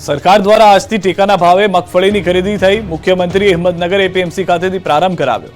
સરકાર દ્વારા આજથી ટેકાના ભાવે મગફળીની ખરીદી થઈ। મુખ્યમંત્રીએ હિંમતનગર એપીએમસી ખાતેથી પ્રારંભ કરાવ્યો।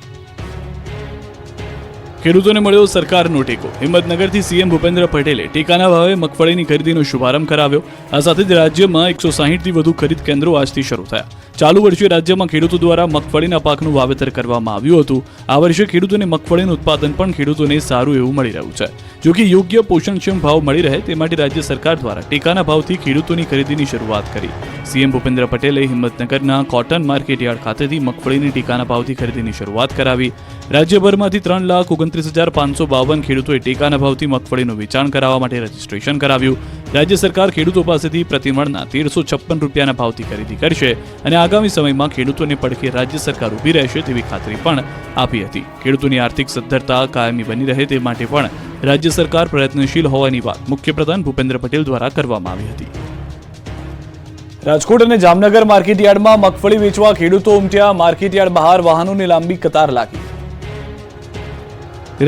ખેડૂતોને મળ્યો સરકારનો ટેકો। હિંમતનગરથી સીએમ ભૂપેન્દ્ર પટેલે ટેકાના ભાવે મગફળીની ખરીદીનો શુભારંભ કરાવ્યો। આ સાથે જ રાજ્યમાં 160થી વધુ ખરીદ કેન્દ્રો આજથી શરૂ થયા। ચાલુ વર્ષે રાજ્યમાં ખેડૂતો દ્વારા મગફળીના પાકનું વાવેતર કરવામાં આવ્યું હતું। આ વર્ષે ખેડૂતોને મગફળીનું ઉત્પાદન પણ ખેડૂતોને સારું એવું મળી રહ્યું છે। જો કે યોગ્ય પોષણક્ષમ ભાવ મળી રહે તે માટે રાજ્ય સરકાર દ્વારા ટેકાના ભાવથી ખેડૂતોની ખરીદીની શરૂઆત કરી। સીએમ ભૂપેન્દ્ર પટેલે હિંમતનગરના કોટન માર્કેટયાર્ડ ખાતેથી મગફળીની ટેકાના ભાવથી ખરીદીની શરૂઆત કરાવી। રાજ્યભરમાંથી 3,29,552 ખેડૂતોએ ટેકાના ભાવથી મગફળીનું વેચાણ કરાવવા માટે રજીસ્ટ્રેશન કરાવ્યું। રાજ્ય સરકાર ખેડૂતો પાસેથી પ્રતિમણના 1,356 રૂપિયાના ભાવથી ખરીદી કરશે અને આગામી સમયમાં ખેડૂતોને પડખે રાજ્ય સરકાર ઊભી રહેશે તેવી ખાતરી પણ આપી હતી। ખેડૂતોની આર્થિક સદ્ધરતા કાયમી બની રહે તે માટે પણ રાજ્ય સરકાર પ્રયત્નશીલ હોવાની વાત મુખ્યપ્રધાન ભૂપેન્દ્ર પટેલ દ્વારા કરવામાં આવી હતી। રાજકોટ અને જામનગર માર્કેટયાર્ડમાં મગફળી વેચવા ખેડૂતો ઉમટ્યા। માર્કેટયાર્ડ બહાર વાહનોની લાંબી કતાર લાગી।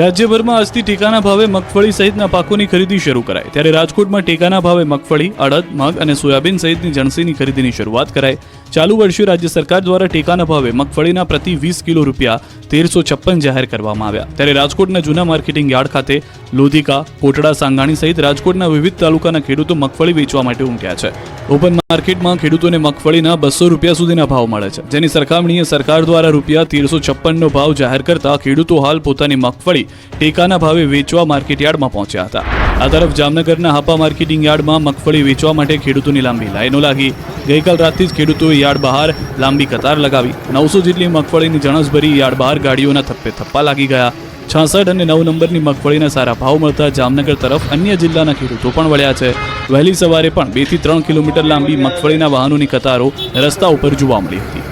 રાજ્યભરમાં આજથી ટેકાના ભાવે મગફળી સહિતના પાકોની ખરીદી શરૂ કરાઈ। ત્યારે રાજકોટમાં ટેકાના ભાવે મગફળી, અડદ, મગ અને સોયાબીન સહિતની જણસીની ખરીદીની શરૂઆત કરાઈ। ચાલુ વર્ષે રાજ્ય સરકાર દ્વારા ટેકાના ભાવે મગફળીના પ્રતિ 20 કિલો રૂપિયા 1,356 જાહેર કરવામાં આવ્યા। ત્યારે રાજકોટના જૂના માર્કેટિંગ યાર્ડ ખાતે લોધિકા, કોટડા, સાંગાણી સહિત રાજકોટના વિવિધ તાલુકાના ખેડૂતો મગફળી વેચવા માટે ઉમટ્યા છે। ઓપન માર્કેટમાં ખેડૂતોને મગફળીના 200 રૂપિયા સુધીના ભાવ મળે છે, જેની સરખામણીએ સરકાર દ્વારા રૂપિયા 1,356નો ભાવ જાહેર કરતા ખેડૂતો હાલ પોતાની મગફળી ટેકાના ભાવે વેચવા માર્કેટયાર્ડમાં પહોંચ્યા હતા। આ તરફ જામનગરના હાપા માર્કેટિંગ યાર્ડમાં મગફળી વેચવા માટે ખેડૂતોની લાંબી લાઈનો લાગી। ગઈકાલ રાતથી જ ખેડૂતોએ યાર્ડ બહાર લાંબી કતાર લગાવી। 900 જેટલી મગફળીની જણસ ભરી યાર્ડ બહાર ગાડીઓના થપ્પે થપ્પા લાગી ગયા। 66 અને 9 નંબરની મગફળીના સારા ભાવ મળતા જામનગર તરફ અન્ય જિલ્લાના ખેડૂતો પણ વળ્યા છે। વહેલી સવારે પણ 2 થી 3 કિલોમીટર લાંબી મગફળીના વાહનોની કતારો રસ્તા ઉપર જોવા મળી હતી।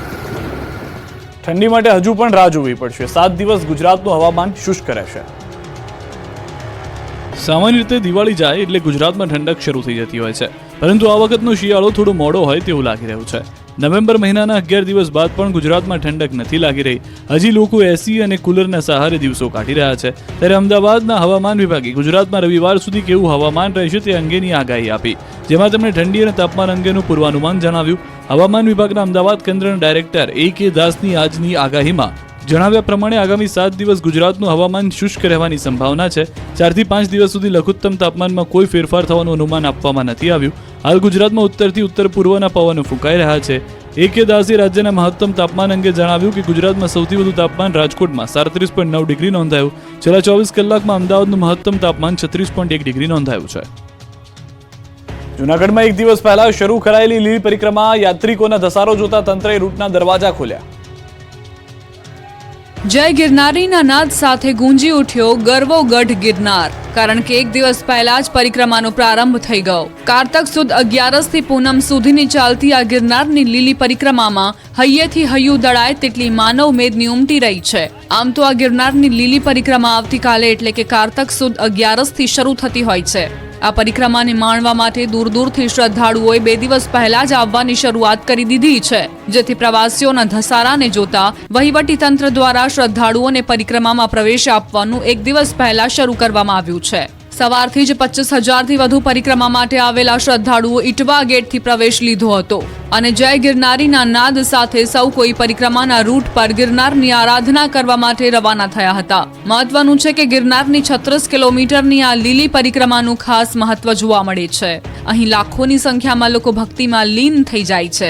ઠંડી માટે હજુ પણ રાહ જોવી પડશે। 7 દિવસ ગુજરાતનું હવામાન શુષ્ક રહેશે। સામાન્ય રીતે દિવાળી જાય એટલે ગુજરાતમાં ઠંડક શરૂ થઈ જતી હોય છે, પરંતુ આ વખતનો શિયાળો થોડો મોડો હોય તેવું લાગી રહ્યું છે। નવેમ્બર મહિનાના 11 દિવસ બાદ પણ ગુજરાતમાં ઠંડક નથી લાગી રહી। હજી લોકો એસી અને કુલરના સહારે દિવસો કાઢી રહ્યા છે। ત્યારે અમદાવાદના હવામાન વિભાગે ગુજરાતમાં રવિવાર સુધી કેવું હવામાન રહેશે તે અંગેની આગાહી આપી, જેમાં તેમણે ઠંડી અને તાપમાન અંગેનું પૂર્વાનુમાન જણાવ્યું। હવામાન વિભાગના અમદાવાદ કેન્દ્રના ડાયરેક્ટર A.K. દાસની આજની આગાહીમાં જણાવ્યા પ્રમાણે આગામી 7 દિવસ ગુજરાતનું હવામાન શુષ્ક રહેવાની સંભાવના છે। 4 થી 5 દિવસ સુધી લઘુત્તમ તાપમાનમાં કોઈ ફેરફાર થવાનું અનુમાન આપવામાં નથી આવ્યું। હાલ ગુજરાતમાં ઉત્તરથી ઉત્તર પૂર્વના પવનો ફૂંકાઈ રહ્યા છે। A.K. દાસે રાજ્યના મહત્તમ તાપમાન અંગે જણાવ્યું કે ગુજરાતમાં સૌથી વધુ તાપમાન રાજકોટમાં 37.9 ડિગ્રી નોંધાયું। છેલ્લા 24 કલાકમાં અમદાવાદનું મહત્તમ તાપમાન 36.1 ડિગ્રી નોંધાયું છે। જૂનાગઢમાં 1 દિવસ પહેલા શરૂ કરાયેલી લીલી પરિક્રમા યાત્રિકોના ધસારો જોતા તંત્રએ રૂટના દરવાજા ખોલ્યા। જય ગિરનારીના નાદ સાથે ગુંજી ઉઠ્યો ગરવો ગઢ ગિરનાર, કારણ કે 1 દિવસ પહેલા જ પરિક્રમાનો પ્રારંભ થઈ ગયો। કારતક સુદ 11 થી પૂનમ સુધીની ચાલતી આ ગિરનારની લીલી પરિક્રમામાં હૈયેથી હૈયું દળાય તેટલી માનવ મેદની ઉમટી રહી છે। આમ તો આ ગિરનારની લીલી પરિક્રમા આવતીકાલે એટલે કે કારતક સુદ 11 થી શરૂ થતી હોય છે। આ પરિક્રમાને માણવા માટે દૂર દૂરથી શ્રદ્ધાળુઓએ 2 દિવસ પહેલા જ આવવાની શરૂઆત કરી દીધી છે, જેથી પ્રવાસીઓના ધસારાને જોતા વહીવટીતંત્ર દ્વારા શ્રદ્ધાળુઓને પરિક્રમામાં પ્રવેશ આપવાનું 1 દિવસ પહેલા શરૂ કરવામાં આવ્યું છે। સવારથી જ 25,000થી વધુ પરિક્રમા માટે આવેલા શ્રદ્ધાળુઓ ઇટવા ગેટથી પ્રવેશ લીધો હતો અને જય ગિરનારીના નાદ સાથે સૌ કોઈ પરિક્રમાના રૂટ પર ગિરનારની આરાધના કરવા માટે રવાના થયા હતા। મહત્વનું છે કે ગિરનારની 36 કિલોમીટરની આ લીલી પરિક્રમાનું ખાસ મહત્વ જોવા મળે છે। અહીં લાખોની સંખ્યામાં લોકો ભક્તિમાં લીન થઈ જાય છે।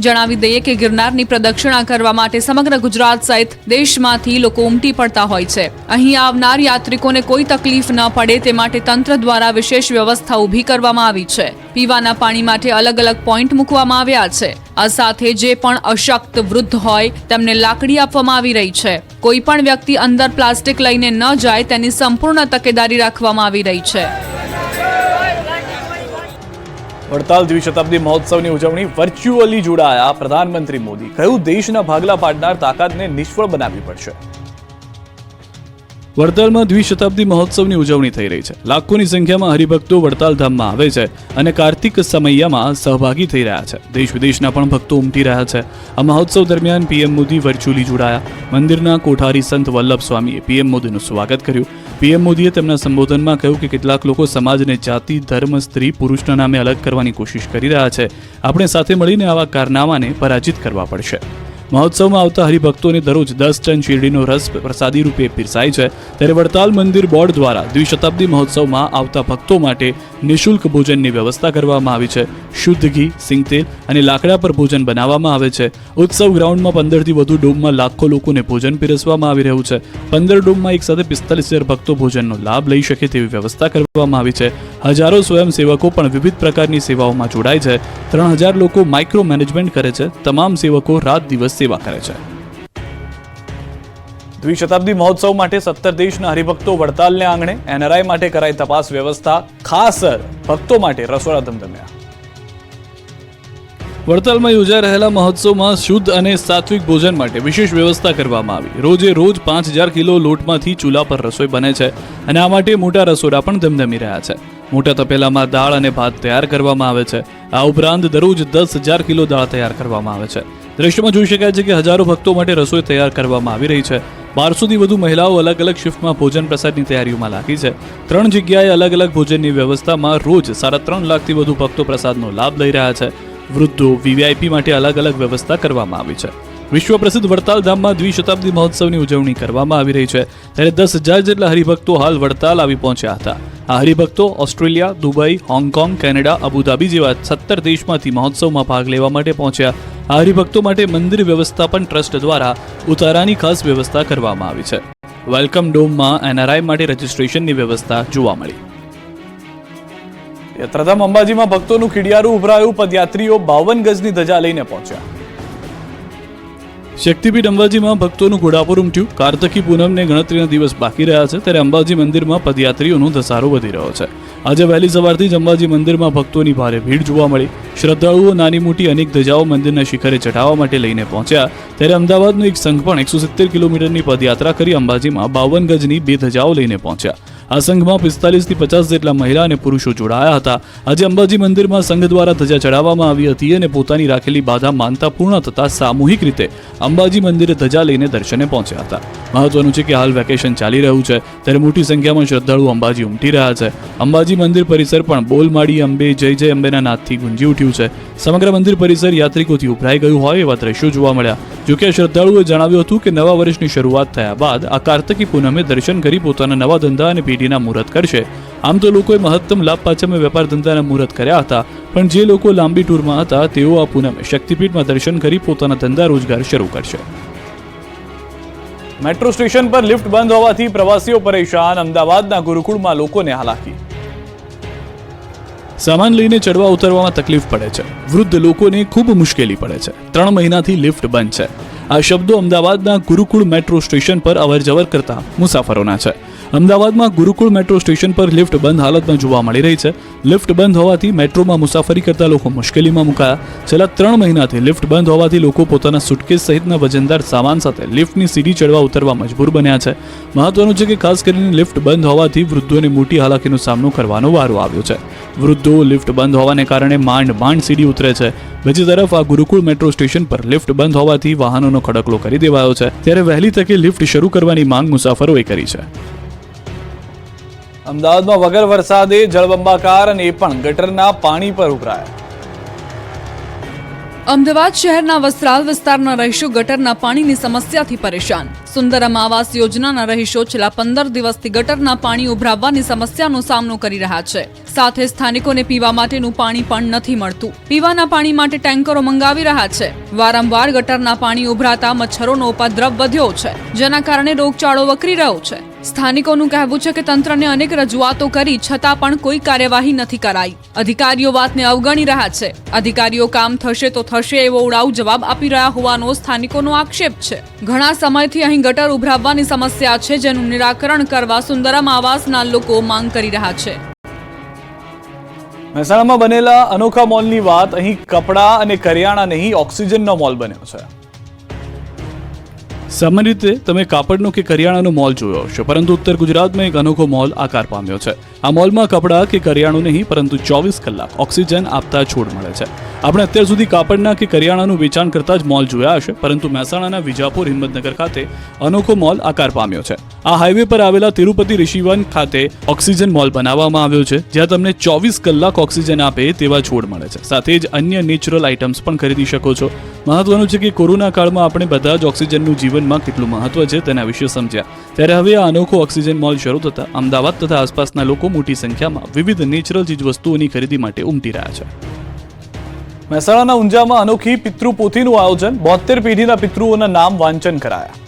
જણાવી દઈએ કે ગિરનારની પ્રદક્ષિણા કરવા માટે સમગ્ર ગુજરાત સહિત દેશમાંથી લોકો ઉમટી પડતા હોય છે। અહીં આવનાર યાત્રિકોને કોઈ તકલીફ ન પડે તે માટે તંત્ર દ્વારા વિશેષ વ્યવસ્થા ઊભી કરવામાં આવી છે। પીવાના પાણી માટે અલગ અલગ પોઈન્ટ મૂકવામાં આવ્યા છે। આ સાથે જે પણ અશક્ત વૃદ્ધ હોય તેમને લાકડી આપવામાં આવી રહી છે। કોઈ પણ વ્યક્તિ અંદર પ્લાસ્ટિક લઈને ન જાય તેની સંપૂર્ણ તકેદારી રાખવામાં આવી રહી છે। વડતાલ દ્વિશતાબ્દી મહોત્સવની ઉજવણી વર્ચ્યુઅલી જોડાયા પ્રધાનમંત્રી મોદી। કહ્યું દેશના ભાગલા પાડનાર તાકાતને નિષ્ફળ બનાવવી પડશે। વડતાલમાં દ્વિશતાબ્દી મહોત્સવની ઉજવણી થઈ રહી છે। લાખોની સંખ્યામાં હરિભક્તો વડતાલ ધામમાં આવે છે અને કાર્તિક સમયમાં સહભાગી થઈ રહ્યા છે। દેશ વિદેશના પણ ભક્તો ઉમટી રહ્યા છે। આ મહોત્સવ દરમિયાન પીએમ મોદી વર્ચ્યુઅલી જોડાયા। મંદિરના કોઠારી સંત વલ્લભ સ્વામીએ પીએમ મોદીનું સ્વાગત કર્યું। પીએમ મોદીએ તેમના સંબોધનમાં કહ્યું કે કેટલાક લોકો સમાજને જાતિ, ધર્મ, સ્ત્રી, પુરુષના નામે અલગ કરવાની કોશિશ કરી રહ્યા છે. આપણે સાથે મળીને આવા કારનામાને પરાજિત કરવા પડશે. મહોત્સવમાં આવતા હરિભક્તોને દરરોજ 10 ટન શેરડીનો રસ પ્રસાદી રૂપે પીરસાય છે. ત્યારે વડતાલ મંદિર બોર્ડ દ્વારા દ્વિશતાબ્દી મહોત્સવમાં આવતા ભક્તો માટે નિઃશુલ્ક ભોજનની વ્યવસ્થા કરવામાં આવી છે. શુદ્ધ ઘી, સિંગતેલ અને લાકડા પર ભોજન બનાવવામાં આવે છે. ઉત્સવ ગ્રાઉન્ડમાં 15થી વધુ ડોમમાં લાખો લોકોને ભોજન પીરસવામાં આવી રહ્યું છે. 15 ડોમમાં એક સાથે 45,000 ભક્તો ભોજનનો લાભ લઈ શકે તેવી વ્યવસ્થા કરવામાં આવી છે. હજારો સ્વયંસેવકો પણ વિવિધ પ્રકારની સેવાઓમાં જોડાય છે. 3,000 લોકો માઇક્રો મેનેજમેન્ટ કરે છે. તમામ સેવકો રાત દિવસ સેવા કરે છે. દ્વિશતાબ્દી મહોત્સવ માટે 17 દેશના હરિભક્તો વડતાલને આંગણે. એનઆરઆઈ માટે કરાઈ તપાસ વ્યવસ્થા. ખાસ ભક્તો માટે રસોડા ધમધમ્યા. વડતાલમાં યોજાઈ રહેલા મહોત્સવમાં શુદ્ધ અને સાત્વિક ભોજન માટે વિશેષ વ્યવસ્થા કરવામાં આવી. રોજે રોજ 5,000 કિલો લોટમાંથી ચૂલા પર રસોઈ બને છે અને આ માટે મોટા રસોડા પણ ધમધમી રહ્યા છે. મોટા તપેલામાં દાળ અને ભાત તૈયાર કરવામાં આવે છે. આ ઉપરાંત દરરોજ 10,000 કિલો દાળ તૈયાર કરવામાં આવે છે. દ્રશ્યમાં જોઈ શકાય છે કે હજારો ભક્તો માટે રસોઈ તૈયાર કરવામાં આવી રહી છે. 1200થી વધુ મહિલાઓ અલગ અલગ શિફ્ટમાં ભોજન પ્રસાદની તૈયારીઓમાં લાગી છે. 3 જગ્યાએ અલગ અલગ ભોજનની વ્યવસ્થામાં રોજ 3.5 લાખથી વધુ ભક્તો પ્રસાદનો લાભ લઈ રહ્યા છે. વૃદ્ધો, વીવીઆઈપી માટે અલગ અલગ વ્યવસ્થા કરવામાં આવી છે. વિશ્વ પ્રસિદ્ધ વડતાલ ધામમાં દ્વિશતાબ્દી મહોત્સવની ઉજવણી કરવામાં આવી રહી છે. ત્યારે 10,000 જેટલા હરિભક્તો હાલ વડતાલ આવી પહોંચ્યા હતા. આ હરિભક્તો Australia, Dubai, Hong Kong, Canada, Abu Dhabi જેવા 17 દેશમાંથી મહોત્સવમાં ભાગ લેવા માટે પહોંચ્યા. આ હરિભક્તો માટે મંદિર વ્યવસ્થાપન ટ્રસ્ટ દ્વારા ઉતારાની ખાસ વ્યવસ્થા કરવામાં આવી છે. વેલકમ ડોમમાં એનઆરઆઈ માટે રજીસ્ટ્રેશનની વ્યવસ્થા જોવા મળી. યાત્રાધામ અંબાજીમાં ભક્તોનું ખીડિયારું ઉભરાયું. પદયાત્રીઓ 52 ગજની ધજા લઈને પહોંચ્યા. શક્તિપીઠ અંબાજીમાં ભક્તોનું ઘોડાપુર ઉમટ્યું. કાર્તકી પૂનમને ગણતરીના દિવસ બાકી રહ્યા છે. ત્યારે અંબાજી મંદિરમાં પદયાત્રીઓનો ધસારો વધી રહ્યો છે. આજે વહેલી સવારથી જ અંબાજી મંદિરમાં ભક્તોની ભારે ભીડ જોવા મળી. શ્રદ્ધાળુઓ નાની મોટી અનેક ધજાઓ મંદિરના શિખરે ચઢાવવા માટે લઈને પહોંચ્યા. ત્યારે અમદાવાદનો એક સંઘ પણ 170 કિલોમીટરની પદયાત્રા કરી અંબાજીમાં 52 ગજની 2 ધજાઓ લઈને પહોંચ્યા. આ સંઘમાં 45થી 50 જેટલા મહિલા અને પુરુષો જોડાયા હતા. આજે અંબાજી મંદિરમાં સંઘ દ્વારા ધજા ચડાવવામાં આવી હતી અને પોતાની રાખેલી બાધા માનતા પૂર્ણ થતા સામૂહિક રીતે અંબાજી મંદિરે ધજા લઈને દર્શને પહોંચ્યા હતા. મહત્વનું છે કે હાલ વેકેશન ચાલી રહ્યું છે, ત્યારે મોટી સંખ્યામાં શ્રદ્ધાળુ અંબાજી ઉમટી રહ્યા છે. અંબાજી મંદિર પરિસર પણ બોલ માડી અંબે, જય જય અંબેના નાદથી ગુંજી ઉઠ્યું છે. સમગ્ર મંદિર પરિસર યાત્રિકોથી ઉભરાઈ ગયું હોય એવા દ્રશ્યો જોવા મળ્યા. જોકે શ્રદ્ધાળુઓએ જણાવ્યું હતું કે નવા વર્ષની શરૂઆત થયા બાદ આ કાર્તકી પૂનમે દર્શન કરી પોતાના નવા ધંધા અને પેઢીના મુહૂર્ત કરશે. આમ તો લોકોએ મહત્તમ લાભ પાચમે વેપાર ધંધાના મુહૂર્ત કર્યા હતા, પણ જે લોકો લાંબી ટૂરમાં હતા તેઓ આ પૂનમે શક્તિપીઠમાં દર્શન કરી પોતાના ધંધા રોજગાર શરૂ કરશે. મેટ્રો સ્ટેશન પર લિફ્ટ બંધ હોવાથી પ્રવાસીઓ પરેશાન. અમદાવાદના ગુરુકુળમાં લોકોને હાલાકી. સામાન લઈને ચડવા ઉતરવામાં તકલીફ પડે છે. વૃદ્ધ લોકોને ખૂબ મુશ્કેલી પડે છે. 3 મહિનાથી લિફ્ટ બંધ છે. આ શબ્દો અમદાવાદના ગુરુકુળ મેટ્રો સ્ટેશન પર અવરજવર કરતા મુસાફરોના છે. અમદાવાદમાં ગુરુકુળ મેટ્રો સ્ટેશન પર લિફ્ટ બંધ હાલતમાં જોવા મળી રહી છે. લિફ્ટ બંધ હોવાથી મેટ્રોમાં મુસાફરી કરતા લોકો મુશ્કેલીમાં મુકાયા. છેલ્લા 3 મહિનાથી લિફ્ટ બંધ હોવાથી લોકો પોતાના સુટકેસ સહિતના વજનદાર સામાન સાથે લિફ્ટની સીડી ચડવા ઉતરવા મજબૂર બન્યા છે. મહત્વનું છે કે ખાસ કરીને લિફ્ટ બંધ હોવાથી વૃદ્ધોને મોટી હાલાકીનો સામનો કરવાનો વારો આવ્યો છે. વૃદ્ધો લિફ્ટ બંધ હોવાને કારણે માંડ સીડી ઉતરે છે. બીજી તરફ આ ગુરુકુળ મેટ્રો સ્ટેશન પર લિફ્ટ બંધ હોવાથી વાહનોનો ખડકલો કરી દેવાયો છે. ત્યારે વહેલી તકે લિફ્ટ શરૂ કરવાની માંગ મુસાફરોએ કરી છે. અમદાવાદમાં વગર વરસાદે જળબંબાકાર અને એ પણ ગટરના પાણી પર ઉભરાયા. અમદાવાદ શહેરના વસ્ત્રાલ વિસ્તારના રહીશો ગટરના પાણીની સમસ્યાથી પરેશાન. સુંદરમ આવાસ યોજનાના રહીશો છેલ્લા 15 દિવસથી ગટરના પાણી ઉભરાવવાની સમસ્યાનો સામનો કરી રહ્યા છે. સાથે સ્થાનિકોને પીવા માટેનું પાણી પણ નથી મળતું. પીવાના પાણી માટે ટેન્કરો મંગાવી રહ્યા છે. વારંવાર ગટરના પાણી ઉભરાતા મચ્છરોનો ઉપદ્રવ વધ્યો છે, જેના કારણે રોગચાળો વકરી રહ્યો છે. સ્થાનિકોનું કહેવું છે કે તંત્રને અનેક રજૂઆતો કરી છતાં પણ કોઈ કાર્યવાહી નથી કરાઈ. અધિકારીઓ વાતને અવગણી રહ્યા છે. અધિકારીઓ કામ થશે તો થશે એવો ઉડાઉ જવાબ આપી રહ્યા હોવાનો સ્થાનિકોનો આક્ષેપ છે. ઘણા સમયથી અહીં ગટર ઉભરાવવાની સમસ્યા છે, જેનું નિરાકરણ કરવા સુંદરમ આવાસના લોકો માંગ કરી રહ્યા છે. મહેસાણામાં બનેલા અનોખા મોલની વાત. અહીં કપડા અને કરિયાણા નહીં, ઓક્સિજનનો મોલ બન્યો છે. સામાન્ય રીતે તમે કાપડનો કે કરિયાણાનો મોલ જોયો હશે, પરંતુ ઉત્તર ગુજરાતમાં એક અનોખો મોલ આકાર પામ્યો છે. આ મોલમાં કપડાં કે કરિયાણું નહીં, પરંતુ 24 કલાક ઓક્સિજન આપતા છોડ મળે છે. આપણે અત્યાર સુધી કાપડના કે કરિયાણાનું વેચાણ કરતા જ મોલ જોયા હશે, પરંતુ મહેસાણાના વિજાપુર હિંમતનગર ખાતે અનોખો મોલ આકાર પામ્યો છે. આ હાઈવે પર આવેલા તિરુપતિ ઋષિવન ખાતે ઓક્સિજન મોલ બનાવવામાં આવ્યો છે, જ્યાં તમને 24 કલાક ઓક્સિજન આપે તેવા છોડ મળે છે. સાથે જ અન્ય નેચરલ આઇટમ્સ પણ ખરીદી શકો છો. મહત્વનું છે કે કોરોના કાળમાં આપણે બધા જ ઓક્સિજનનું જીવનમાં કેટલું મહત્વ છે તેના વિશે સમજ્યા. ત્યારે હવે આ અનોખો ઓક્સિજન મોલ શરૂ થતા અમદાવાદ તથા આસપાસના લોકો મોટી સંખ્યામાં વિવિધ નેચરલ ચીજવસ્તુઓની ખરીદી માટે ઉમટી રહ્યા છે. મહેસાણાના ઊંઝામાં અનોખી પિતૃપોથીનું આયોજન, 72 પેઢીના પિતૃઓના નામ વાંચન કરાયા.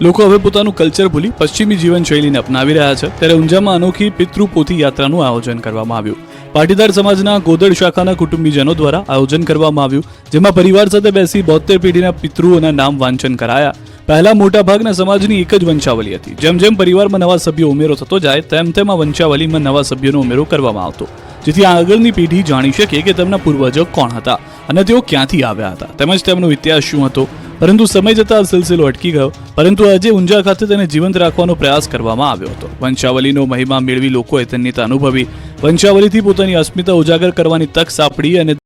લોકો હવે પોતાનું કલ્ચર ભૂલી પશ્ચિમી જીવનશૈલીને અપનાવી રહ્યા છે. ત્યારે ઊંઝામાં અનોખી પિતૃપોથી યાત્રાનું આયોજન કરવામાં આવ્યું. પાટીદાર સમાજના ગોદડ શાખાના કુટુંબીજનો દ્વારા આયોજન કરવામાં આવ્યું, જેમાં પરિવાર સાથે બેસી 72 પેઢીના પિતૃઓના નામ વાંચન કરાયા. પહેલા મોટા ભાગના સમાજની એક જ વંશાવલી હતી. જેમ જેમ પરિવારમાં નવા સભ્યો ઉમેરો થતો જાય તેમ તેમ આ વંશાવલીમાં નવા સભ્યોનો ઉમેરો કરવામાં આવતો, જેથી આગળની પેઢી જાણી શકે કે તેમના પૂર્વજો કોણ હતા અને તેઓ ક્યાંથી આવ્યા હતા, તેમજ તેમનો ઇતિહાસ શું હતો. પરંતુ સમય જતાં આ સિલસિલો અટકી ગયો, પરંતુ આજે ઊંઝા ખાતે તેને જીવંત રાખવાનો પ્રયાસ કરવામાં આવ્યો હતો. વંશાવલીનો મહિમા મેળવી લોકોએ તેની અનુભવી વંશાવલીથી પોતાની અસ્મિતા ઉજાગર કરવાની તક સાંપડી અને